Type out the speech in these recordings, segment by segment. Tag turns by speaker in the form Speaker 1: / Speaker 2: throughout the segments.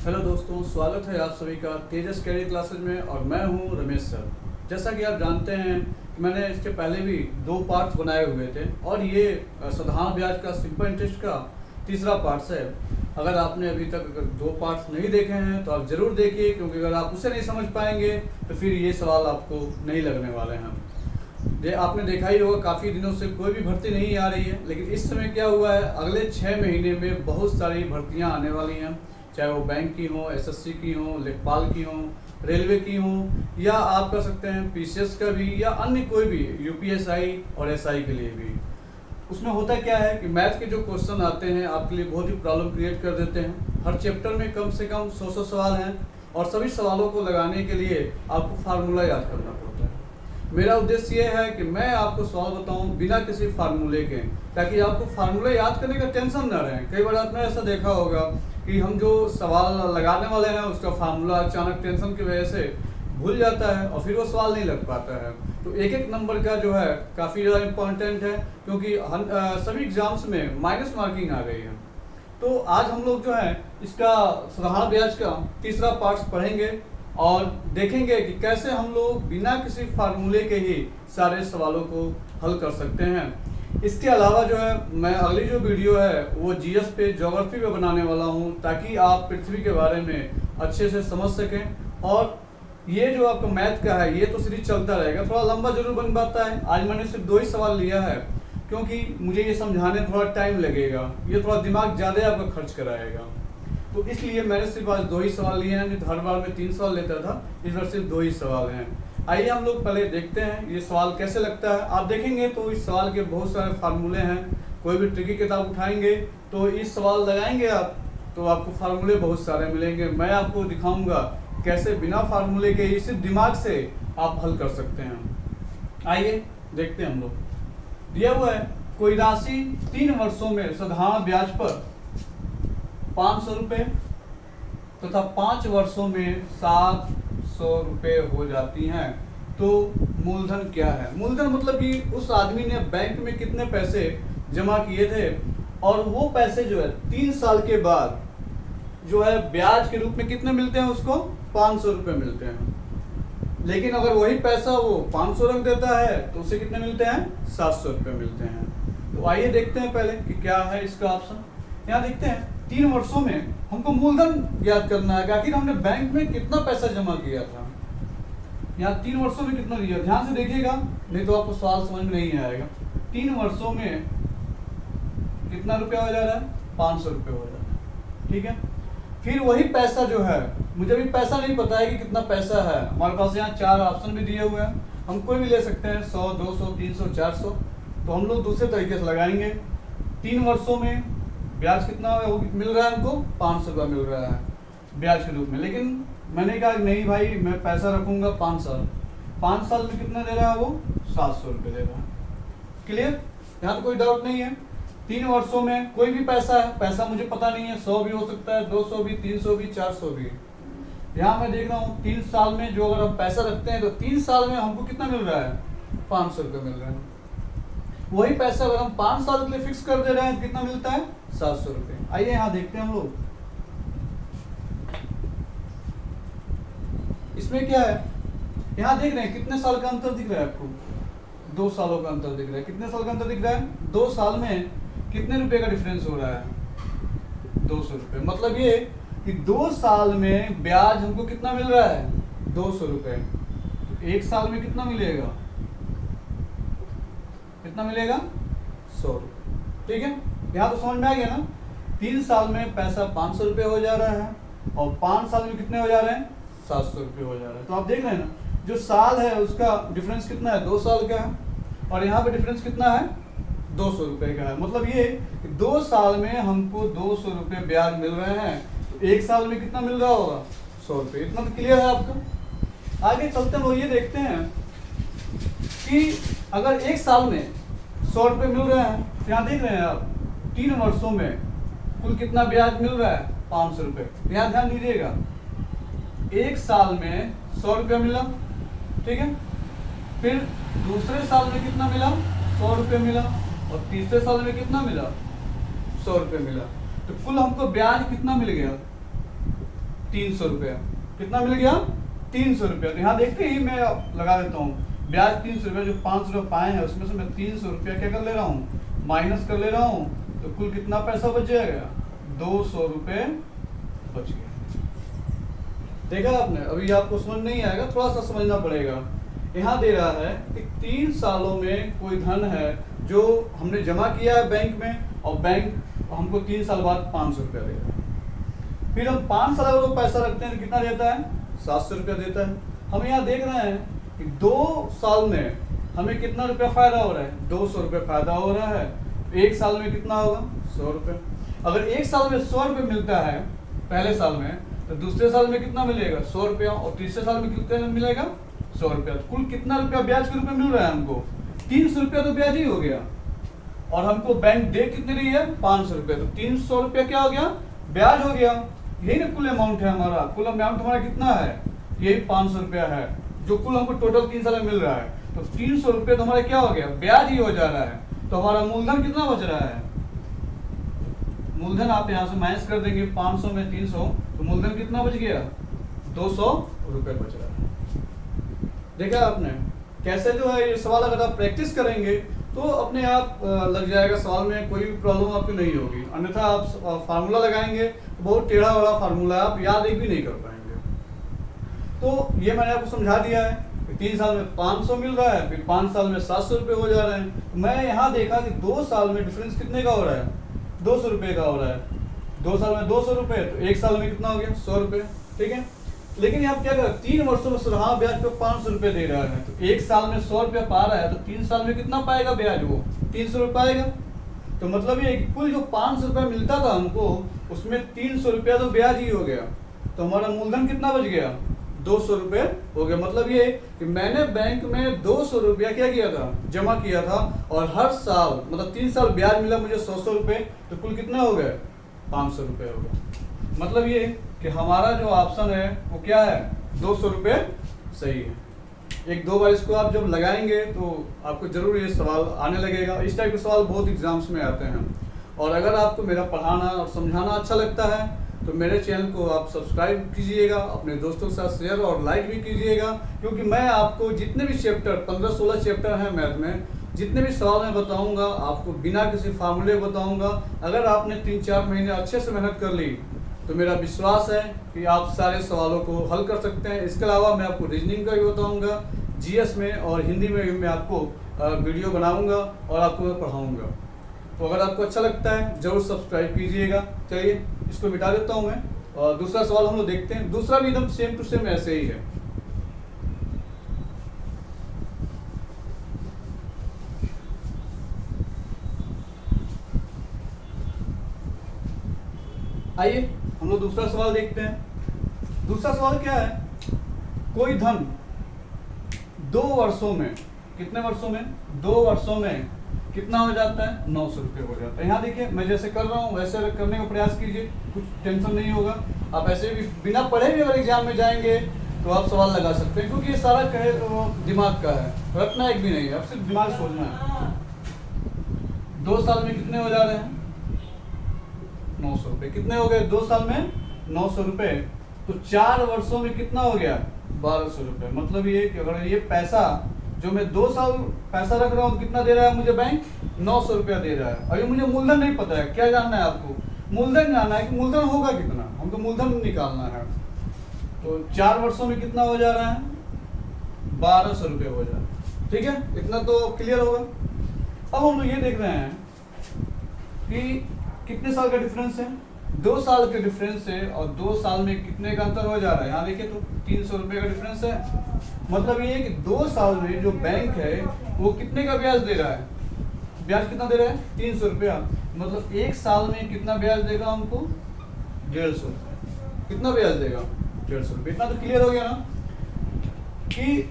Speaker 1: Hello दोस्तों, स्वागत है आप सभी का तेजस कैरियर क्लासेज में। और मैं हूं रमेश सर। जैसा कि आप जानते हैं कि मैंने इसके पहले भी 2 पार्ट्स बनाए हुए थे और ये साधारण ब्याज का सिंपल इंटरेस्ट का तीसरा पार्ट है। अगर आपने अभी तक 2 पार्ट्स नहीं देखे हैं तो आप ज़रूर देखिए, क्योंकि अगर आप उसे नहीं समझ पाएंगे तो फिर ये सवाल आपको नहीं लगने वाले हैं। आपने देखा ही होगा, काफ़ी दिनों से कोई भी भर्ती नहीं आ रही है, लेकिन इस समय क्या हुआ है, अगले 6 महीने में बहुत सारी भर्तियां आने वाली हैं। चाहे वो बैंक की हो, एसएससी की हो, लेखपाल की हो, रेलवे की हो, या आप कर सकते हैं पीसीएस का भी, या अन्य कोई भी यूपीएसआई और एसआई के लिए भी। उसमें होता क्या है कि मैथ के जो क्वेश्चन आते हैं आपके लिए बहुत ही प्रॉब्लम क्रिएट कर देते हैं। हर चैप्टर में कम से कम 100 सवाल हैं और सभी सवालों को लगाने के लिए आपको फार्मूला याद करना पड़ता है। मेरा उद्देश्य ये है कि मैं आपको सवाल बताऊं बिना किसी फार्मूले के, ताकि आपको फार्मूला याद करने का टेंशन ना रहे। कई बार आपने ऐसा देखा होगा कि हम जो सवाल लगाने वाले हैं उसका फार्मूला अचानक टेंशन की वजह से भूल जाता है और फिर वो सवाल नहीं लग पाता है। तो एक एक नंबर का जो है काफ़ी ज़्यादा इम्पोर्टेंट है, क्योंकि सभी एग्जाम्स में माइनस मार्किंग आ गई है। तो आज हम लोग जो है इसका साधारण ब्याज का तीसरा पार्ट पढ़ेंगे और देखेंगे कि कैसे हम लोग बिना किसी फार्मूले के ही सारे सवालों को हल कर सकते हैं। इसके अलावा जो है मैं अगली जो वीडियो है वो जीएस पे, ज्योग्राफी पे बनाने वाला हूँ, ताकि आप पृथ्वी के बारे में अच्छे से समझ सकें। और ये जो आपका मैथ का है ये तो सीरीज चलता रहेगा, थोड़ा लंबा जरूर बन पाता है। आज मैंने सिर्फ 2 ही सवाल लिया है, क्योंकि मुझे ये समझाने थोड़ा टाइम लगेगा, ये थोड़ा दिमाग ज़्यादा आपका खर्च कराएगा। तो इसलिए मैंने सिर्फ आज 2 ही सवाल लिए हैं, नहीं तो हर बार मैं 3 सवाल लेता था, इस बार सिर्फ 2 ही सवाल हैं। आइए हम लोग पहले देखते हैं ये सवाल कैसे लगता है। आप देखेंगे तो इस सवाल के बहुत सारे फार्मूले हैं। कोई भी ट्रिकी किताब उठाएंगे तो इस सवाल लगाएंगे आप तो आपको फार्मूले बहुत सारे मिलेंगे। मैं आपको दिखाऊंगा कैसे बिना फार्मूले के ही सिर्फ दिमाग से आप हल कर सकते हैं। आइए देखते हैं हम लोग। दिया हुआ है कोई राशि 3 वर्षों में साधारण ब्याज पर 500 रुपये तथा 5 वर्षों में 700 रुपये हो जाती हैं, तो मूलधन क्या है। मूलधन मतलब कि उस आदमी ने बैंक में कितने पैसे जमा किए थे और वो पैसे जो है 3 साल के बाद जो है ब्याज के रूप में कितने मिलते हैं, उसको 500 रुपये मिलते हैं। लेकिन अगर वही पैसा वो 500 रख देता है तो उसे कितने मिलते हैं, 700 रुपये मिलते हैं। तो आइए देखते हैं पहले कि क्या है इसका ऑप्शन। यहाँ देखते हैं 3 वर्षों में हमको मूलधन याद करना है कि आखिर हमने बैंक में कितना पैसा जमा किया था। यहाँ 3 वर्षों में कितना लिया, ध्यान से देखिएगा, नहीं तो आपको सवाल समझ में नहीं आएगा। 3 वर्षों में कितना रुपया हो जा रहा है, 500 रुपये हो जा रहा है। ठीक है, फिर वही पैसा जो है, मुझे भी पैसा नहीं पता है कि कितना पैसा है। हमारे पास यहाँ 4 ऑप्शन भी दिए हुए हैं, हम कोई भी ले सकते हैं, 100, 200, 300, 400। तो हम लोग दूसरे तरीके से लगाएंगे। 3 वर्षों में ब्याज कितना मिल रहा है हमको, 500 रुपये मिल रहा है ब्याज के रूप में। लेकिन मैंने कहा नहीं भाई, मैं पैसा रखूंगा 5 साल। 5 साल में कितना दे रहा है वो, 700 रुपये दे रहा है। क्लियर, यहाँ तो कोई डाउट नहीं है। 3 वर्षों में कोई भी पैसा है, पैसा मुझे पता नहीं है, 100 भी हो सकता है, 200 भी, 300 भी, 400 भी। यहाँ मैं देख रहा हूँ 3 साल में जो अगर हम पैसा रखते हैं तो 3 साल में हमको कितना मिल रहा है, 500 रुपये मिल रहा है। वही पैसा अगर हम 5 साल के लिए फिक्स कर दे रहे हैं तो कितना मिलता है, 700 रुपये। आइए यहाँ देखते हैं हम लोग इसमें क्या है। यहाँ देख रहे हैं कितने साल का अंतर दिख रहा है आपको, 2 सालों का अंतर दिख रहा है। कितने साल का अंतर दिख रहा है, 2 साल में कितने रुपए का डिफरेंस हो रहा है, 200 रुपये। मतलब ये कि 2 साल में ब्याज हमको कितना मिल रहा है, 200 रुपये। तो 1 साल में कितना मिलेगा, कितना मिलेगा, 100 रुपये। ठीक है, यहाँ तो समझ में आ गया ना। 3 साल में पैसा 500 रुपये हो जा रहा है और 5 साल में कितने हो जा रहे हैं, 700 रुपये हो जा रहा है। तो आप देख रहे हैं ना, जो साल है उसका डिफरेंस कितना है, 2 साल का है, और यहाँ पे डिफरेंस कितना है, 200 रुपये का है। मतलब ये कि 2 साल में हमको 200 रुपये ब्याज मिल रहे हैं, तो 1 साल में कितना मिल रहा होगा, 100 रुपये। इतना तो क्लियर है आपका। आगे चलते हैं, वो ये देखते हैं कि अगर 1 साल में 100 रुपये मिल रहे हैं, तो यहाँ देख रहे हैं आप 3 वर्षों में कुल कितना ब्याज मिल रहा है, 500 रुपये। यहाँ ध्यान दीजिएगा, 1 साल में 100 रुपये मिला, ठीक है, फिर दूसरे साल में कितना मिला, 100 रुपये मिला, और तीसरे साल में कितना मिला, 100 रुपये मिला। तो कुल हमको ब्याज कितना मिल गया, 300 रुपया। कितना मिल गया? 300 रुपया। तो यहाँ देखते ही मैं लगा देता हूँ ब्याज 300 रुपया, जो 500 रुपये पाए हैं उसमें से मैं 300 रुपया क्या कर ले रहा हूँ, माइनस कर ले रहा हूँ। तो कुल कितना पैसा बच जाएगा? 200 रुपये बच गया। देखा आपने? अभी आपको समझ नहीं आएगा, थोड़ा सा समझना पड़ेगा। यहाँ दे रहा है कि 3 सालों में कोई धन है जो हमने जमा किया है बैंक में, और बैंक हमको 3 साल बाद 500 रुपया दे रहा है। फिर हम 5 साल अगर वो पैसा रखते हैं तो कितना देता है? 700 रुपया देता है। हम यहाँ देख रहे हैं कि 2 साल में हमें कितना रुपया फायदा हो रहा है? 200 रुपये फायदा हो रहा है। 1 साल में कितना होगा? 100 रुपये। अगर 1 साल में 100 रुपये मिलता है पहले साल में, तो दूसरे साल में कितना मिलेगा? 100 रुपया। और तीसरे साल में कितना मिलेगा? 100 रुपया। कुल कितना रुपया ब्याज के रूप में मिल रहा है हमको? 300 रुपया तो ब्याज ही हो गया। और हमको बैंक दे कितने रही है? 500 रुपये। तो 300 रुपया क्या हो गया? ब्याज हो गया। यही ना कुल अमाउंट है हमारा। कुल अमाउंट हमारा कितना है? यही 500 रुपया है, जो कुल हमको टोटल 3 साल में मिल रहा है। तो 300 रुपये तो हमारा क्या हो गया? ब्याज ही हो जा रहा है। तो हमारा मूलधन कितना बच रहा है? मूलधन आप यहाँ से माइनस कर देंगे 500 में 300, तो मूलधन कितना बच गया? 200 रुपये बच रहा है। देखा आपने कैसे जो है ये सवाल अगर आप प्रैक्टिस करेंगे तो अपने आप लग जाएगा सवाल में, कोई भी प्रॉब्लम आपको नहीं होगी। अन्यथा आप फार्मूला लगाएंगे तो बहुत टेढ़ा वाला फार्मूला है, आप याद एक भी नहीं कर पाएंगे। तो ये मैंने आपको समझा दिया है कि 3 साल में 500 मिल रहा है, फिर 5 साल में 700 रुपये हो जा रहे हैं। मैं यहाँ देखा कि 2 साल में डिफरेंस कितने का हो रहा है? 200 रुपये का हो रहा है। 2 साल में 200 रुपये, तो 1 साल में कितना हो गया? 100 रुपये। ठीक है, लेकिन यहाँ क्या कर रहा है? 3 वर्षों में सुरहा ब्याज पे 500 रुपये दे रहा है। तो 1 साल में 100 रुपये पा रहा है, तो 3 साल में कितना पाएगा ब्याज? वो 300 रुपये पाएगा। तो मतलब ये कुल जो 500 रुपये मिलता था हमको, उसमें 300 रुपया तो ब्याज ही हो गया। तो हमारा मूलधन कितना बच गया? 200 रुपये हो गया। मतलब ये कि मैंने बैंक में 200 रुपया क्या किया था? जमा किया था, और हर साल मतलब 3 साल ब्याज मिला मुझे 100 रुपये। तो कुल कितना हो गया? 500 रुपये हो गया। मतलब ये कि हमारा जो ऑप्शन है वो क्या है? 200 रुपये सही है। 1-2 बार इसको आप जब लगाएंगे तो आपको जरूर ये सवाल आने लगेगा। इस टाइप के सवाल बहुत एग्जाम्स में आते हैं। और अगर आपको मेरा पढ़ाना और समझाना अच्छा लगता है तो मेरे चैनल को आप सब्सक्राइब कीजिएगा, अपने दोस्तों के साथ शेयर और लाइक भी कीजिएगा, क्योंकि मैं आपको जितने भी चैप्टर 15-16 चैप्टर हैं मैथ में, जितने भी सवाल मैं बताऊंगा आपको बिना किसी फार्मूले बताऊंगा। अगर आपने 3-4 महीने अच्छे से मेहनत कर ली तो मेरा विश्वास है कि आप सारे सवालों को हल कर सकते हैं। इसके अलावा मैं आपको रीजनिंग का भी बताऊंगा, जीएस में और हिंदी में भी मैं आपको वीडियो बनाऊंगा और आपको मैं पढ़ाऊंगा। तो अगर आपको अच्छा लगता है ज़रूर सब्सक्राइब कीजिएगा। चलिए इसको मिटा देता हूँ मैं, और दूसरा सवाल हम लोग देखते हैं। दूसरा भी एकदम सेम टू सेम ऐसे ही है। आइए हम लोग दूसरा सवाल देखते हैं। दूसरा सवाल क्या है? कोई धन 2 वर्षों में, कितने वर्षों में? 2 वर्षों में कितना हो जाता है? 900 रुपये हो जाता है। यहाँ देखिए मैं जैसे कर रहा हूँ वैसे करने का प्रयास कीजिए, कुछ टेंशन नहीं होगा। आप ऐसे भी बिना पढ़े भी अगर एग्जाम में जाएंगे तो आप सवाल लगा सकते हैं, क्योंकि ये सारा कहे तो दिमाग का है, रटना एक भी नहीं है, अब सिर्फ दिमाग सोचना है। 2 साल में कितने हो जा रहे हैं? 900 रुपये। कितने हो गए 2 साल में? 900 रुपये। तो 4 वर्षों में कितना हो गया? 1200 रुपये। मतलब ये कि अगर ये पैसा जो मैं 2 साल पैसा रख रहा हूँ तो कितना दे रहा है मुझे बैंक? 900 रुपया दे रहा है। अभी मुझे मूलधन नहीं पता है, क्या जानना है आपको? मूलधन जानना है कि मूलधन होगा कितना, हमको मूलधन निकालना है। तो 4 वर्षों में कितना हो जा रहा है? 1200 रुपये हो जा रहा है। ठीक है, इतना तो क्लियर होगा। अब हम लोग ये देख रहे हैं कि कितने साल का डिफरेंस है? 2 साल के डिफरेंस से, और 2 साल में कितने का अंतर हो जा रहा है? यहाँ देखिए तो 300 रुपये का डिफरेंस है। मतलब ये कि 2 साल में जो बैंक है वो कितने का ब्याज दे रहा है? ब्याज कितना दे रहा है? 300 रुपया। मतलब 1 साल में कितना ब्याज देगा हमको? 150 रुपये। कितना ब्याज देगा? 150 रुपये। इतना तो क्लियर हो गया ना कि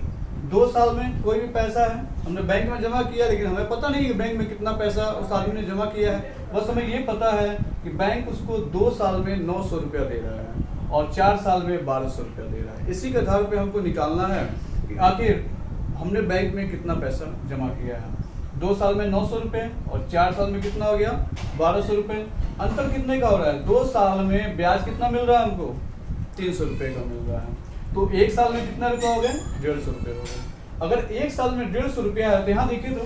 Speaker 1: 2 साल में कोई भी पैसा है हमने बैंक में जमा किया, लेकिन हमें पता नहीं कि बैंक में कितना पैसा उस आदमी ने जमा किया है। बस हमें ये पता है कि बैंक उसको 2 साल में 900 रुपया दे रहा है और 4 साल में 1200 रुपया दे रहा है। इसी के आधार पे हमको निकालना है कि आखिर हमने बैंक में कितना पैसा जमा किया है। 2 साल में 900 रुपये और 4 साल में कितना हो गया? 1200 रुपये। अंतर कितने का हो रहा है? 2 साल में ब्याज कितना मिल रहा है हमको? 300 रुपये का मिल रहा है। तो एक साल में कितना रुपया हो गए? 150 रुपये हो गए। अगर एक साल में 150 रुपया है तो यहाँ देखिए तो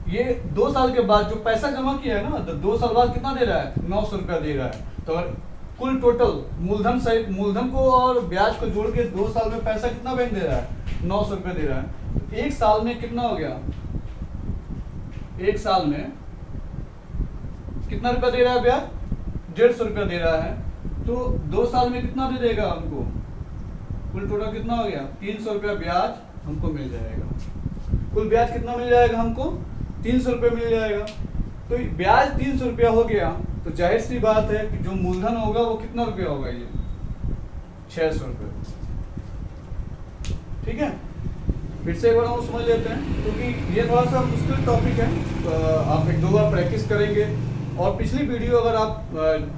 Speaker 1: ये 2 साल के बाद जो पैसा जमा किया है ना, तो 2 साल बाद कितना दे रहा है? 900 रुपया दे रहा है। तो अगर कुल टोटल मूलधन सहित मूलधन को और ब्याज को जोड़ के 2 साल में पैसा कितना बैंक दे रहा है? 900 रुपया दे रहा है। तो एक साल में कितना हो गया? एक साल में कितना रुपया दे रहा है ब्याज? 150 रुपया दे रहा है। तो 2 साल में कितना दे देगा हमको? कुल टोटल कितना हो गया? 300 रुपया ब्याज हमको मिल जाएगा। कुल ब्याज कितना मिल जाएगा हमको? 300 रुपये मिल जाएगा। तो ब्याज 300 रुपया हो गया, तो जाहिर सी बात है कि जो मूलधन होगा वो कितना रुपया होगा? ये 600 रुपये। ठीक है, फिर से एक बार हम समझ लेते हैं, क्योंकि ये थोड़ा सा मुश्किल टॉपिक है। तो आप 1-2 बार प्रैक्टिस करेंगे और पिछली वीडियो अगर आप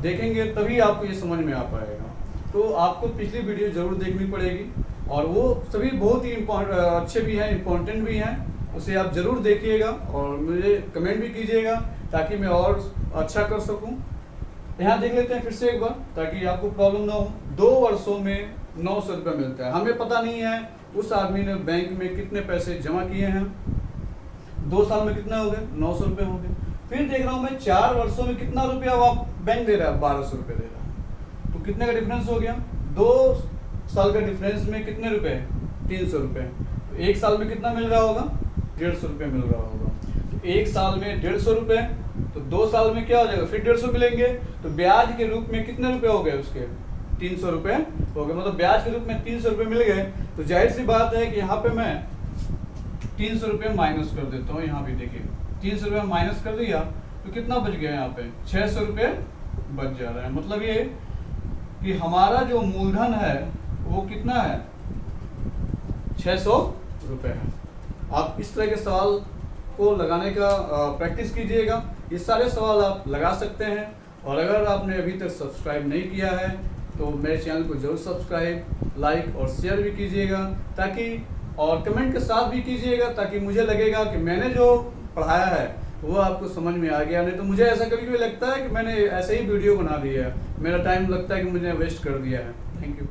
Speaker 1: देखेंगे तभी आपको ये समझ में आ पाएगा। तो आपको पिछली वीडियो जरूर देखनी पड़ेगी, और वो सभी बहुत ही अच्छे भी हैं, इम्पोर्टेंट भी हैं। उसे आप जरूर देखिएगा और मुझे कमेंट भी कीजिएगा ताकि मैं और अच्छा कर सकूं। यहाँ देख लेते हैं फिर से एक बार, ताकि आपको प्रॉब्लम ना हो। 2 वर्षों में 900 रुपये मिलता है। हमें पता नहीं है उस आदमी ने बैंक में कितने पैसे जमा किए हैं। 2 साल में कितना हो गए? 900 रुपये हो गए। फिर देख रहा हूँ मैं 4 वर्षों में कितना रुपया वो बैंक दे रहा है? 1200 रुपये दे रहा है। तो कितने का डिफरेंस हो गया? 2 साल का डिफरेंस में कितने रुपए? 300 रुपये। तो एक साल में कितना मिल रहा होगा? 150 रुपये मिल रहा होगा। तो एक साल में 150 रुपये, तो 2 साल में क्या हो जाएगा? फिर 150 मिलेंगे। तो ब्याज के रूप में कितने रुपए हो गए उसके? 300 रुपये हो गए। मतलब ब्याज के रूप में 300 रुपये मिल गए। तो जाहिर सी बात है कि यहाँ पे मैं 300 रुपये माइनस कर देता हूँ। यहाँ भी देखिए 300 रुपये माइनस कर दिया तो कितना बच गया? यहाँ पे 600 रुपये बच जा रहा है। मतलब ये कि हमारा जो मूलधन है वो कितना है? 600 रुपये है। आप इस तरह के सवाल को लगाने का प्रैक्टिस कीजिएगा। ये सारे सवाल आप लगा सकते हैं। और अगर आपने अभी तक सब्सक्राइब नहीं किया है तो मेरे चैनल को जरूर सब्सक्राइब, लाइक और शेयर भी कीजिएगा, ताकि और कमेंट के साथ भी कीजिएगा, ताकि मुझे लगेगा कि मैंने जो पढ़ाया है वो आपको समझ में आ गया। नहीं तो मुझे ऐसा कभी कभी लगता है कि मैंने ऐसे ही वीडियो बना दिया है, मेरा टाइम लगता है कि मुझे वेस्ट कर दिया है। Thank you.